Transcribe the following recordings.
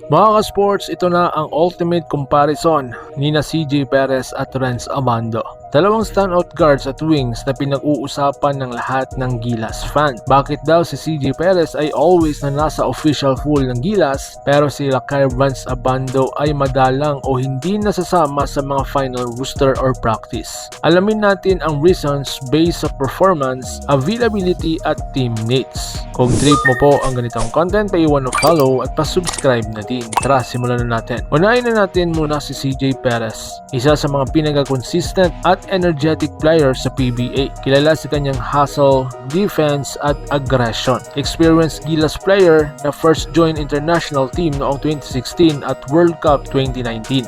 Mga ka-sports, ito na ang ultimate comparison ni na CJ Perez at Renz Abando. Dalawang standout guards at wings na pinag-uusapan ng lahat ng Gilas fan. Bakit daw si CJ Perez ay always na nasa official pool ng Gilas pero si Renz Abando ay madalang o hindi nasasama sa mga final roster or practice? Alamin natin ang reasons based sa performance, availability at team needs. Kung trip mo po ang ganitong content, paiwan ng follow at pa-subscribe na din. Tara, simulan na natin. Unahin na natin muna si CJ Perez, isa sa mga pinaka-consistent at energetic player sa PBA. Kilala sa kanyang hustle, defense at aggression. Experienced Gilas player na first join international team noong 2016 at World Cup 2019.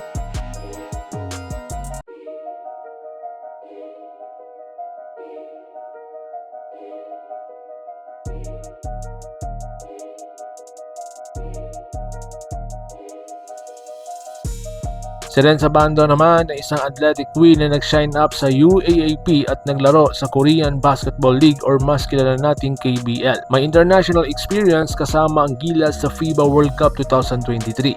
Si Renz Abando naman ay isang athletic wing na nag-shine up sa UAAP at naglaro sa Korean Basketball League or mas kilala nating KBL. May international experience kasama ang Gilas sa FIBA World Cup 2023.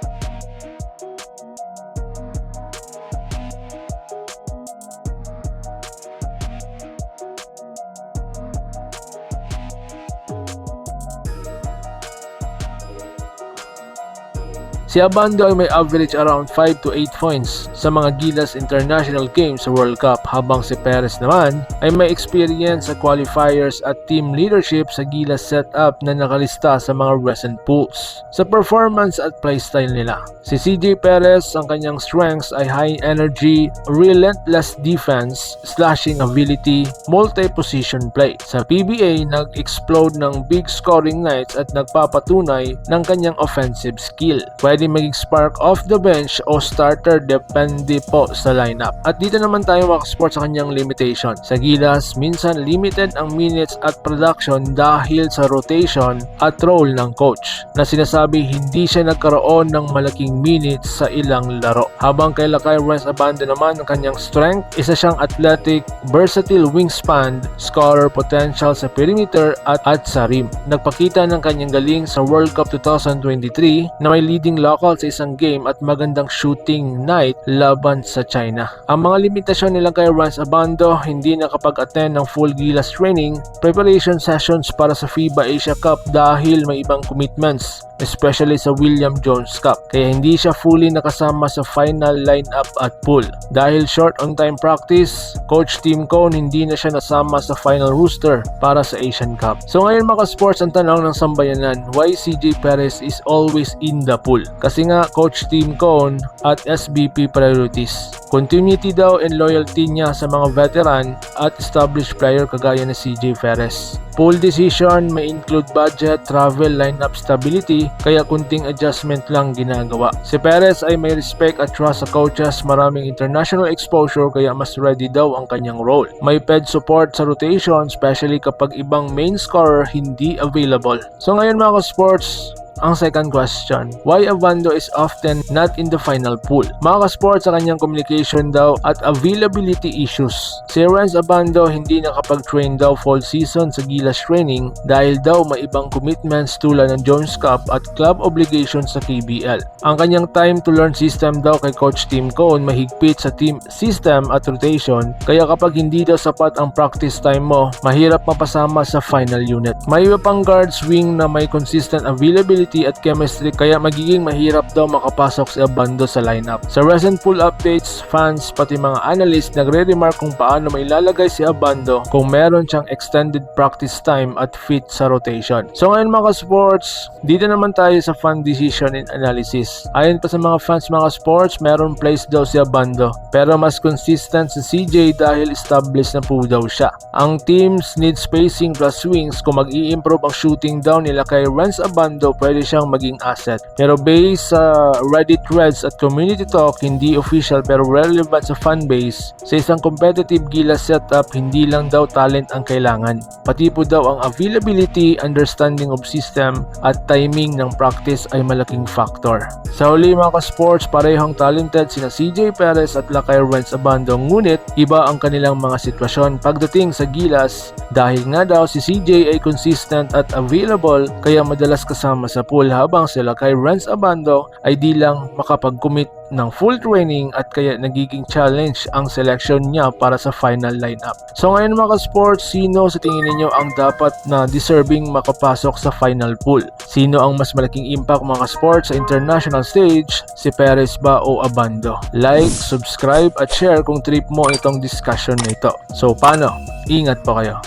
Si Abando ay may average around 5 to 8 points sa mga Gilas International Games sa World Cup, habang si Perez naman ay may experience sa qualifiers at team leadership sa Gilas setup na nakalista sa mga recent pools. Sa performance at playstyle nila, si CJ Perez, ang kanyang strengths ay high energy, relentless defense, slashing ability, multi-position play. Sa PBA, nag-explode ng big scoring nights at nagpapatunay ng kanyang offensive skill. Pwede maging spark off the bench o starter depende po sa lineup. At dito naman tayo makasport sa kanyang limitation. Sa Gilas, minsan limited ang minutes at production dahil sa rotation at role ng coach, na sinasabi hindi siya nagkaroon ng malaking minutes sa ilang laro. Habang kay Renz Abando naman, ang kanyang strength, isa siyang athletic, versatile wingspan, scorer potential sa perimeter at sa rim. Nagpakita ng kanyang galing sa World Cup 2023 na may leading local sa isang game at magandang shooting night laban sa China. Ang mga limitasyon nila kay Renz Abando, hindi nakapag-attend ng full Gilas training, preparation sessions para sa FIBA Asia Cup dahil may ibang commitments, especially sa William Jones Cup. Kaya hindi siya fully nakasama sa final lineup at pool. Dahil short on time practice, Coach Tim Cone hindi na siya nasama sa final roster para sa Asian Cup. So ngayon mga sports, ang tanong ng sambayanan, why CJ Perez is always in the pool? Kasi nga Coach Tim Cone at SBP priorities. Continuity daw and loyalty niya sa mga veteran at established player kagaya ni CJ Perez. Pool decision may include budget, travel, lineup stability, kaya kunting adjustment lang ginagawa. Si Perez ay may respect at trust sa coaches, maraming international exposure kaya mas ready daw ang kanyang role. May ped support sa rotation, especially kapag ibang main scorer hindi available. So ngayon mga sports, ang second question, why Abando is often not in the final pool? Mga ka-sports, sa kanyang communication daw at availability issues. Si Renz Abando hindi nakapag-train daw fall season sa Gilas training dahil daw may ibang commitments tulad ng Jones Cup at club obligations sa KBL. Ang kanyang time to learn system daw kay Coach Tim Cone mahigpit sa team system at rotation, kaya kapag hindi daw sapat ang practice time mo, mahirap mapasama sa final unit. May iba pang guards wing na may consistent availability at chemistry, kaya magiging mahirap daw makapasok si Abando sa lineup. Sa recent pool updates, fans pati mga analysts nagre-remark kung paano may lalagay si Abando kung meron siyang extended practice time at fit sa rotation. So ngayon mga sports, dito naman tayo sa fan decision and analysis. Ayon pa sa mga fans mga sports, meron place daw si Abando, pero mas consistent si CJ dahil established na po daw siya. Ang teams need spacing plus swings. Kung mag-i-improve ang shooting down nila kay Renz Abando, pwede siyang maging asset. Pero based sa Reddit threads at community talk, hindi official pero relevant sa fanbase, sa isang competitive Gilas setup, hindi lang daw talent ang kailangan. Pati po daw ang availability, understanding of system at timing ng practice ay malaking factor. Sa huli mga ka-sports, parehong talented sina CJ Perez at Renz Abando, ngunit iba ang kanilang mga sitwasyon pagdating sa Gilas dahil nga daw si CJ ay consistent at available kaya madalas kasama sa sa pool habang sila kay Renz Abando ay di lang makapag-commit ng full training at kaya nagiging challenge ang selection niya para sa final lineup. So ngayon mga ka-sports, sino sa tingin ninyo ang dapat na deserving makapasok sa final pool? Sino ang mas malaking impact mga ka-sports sa international stage? Si Perez ba o Abando? Like, subscribe at share kung trip mo itong discussion na ito. So paano? Ingat po kayo.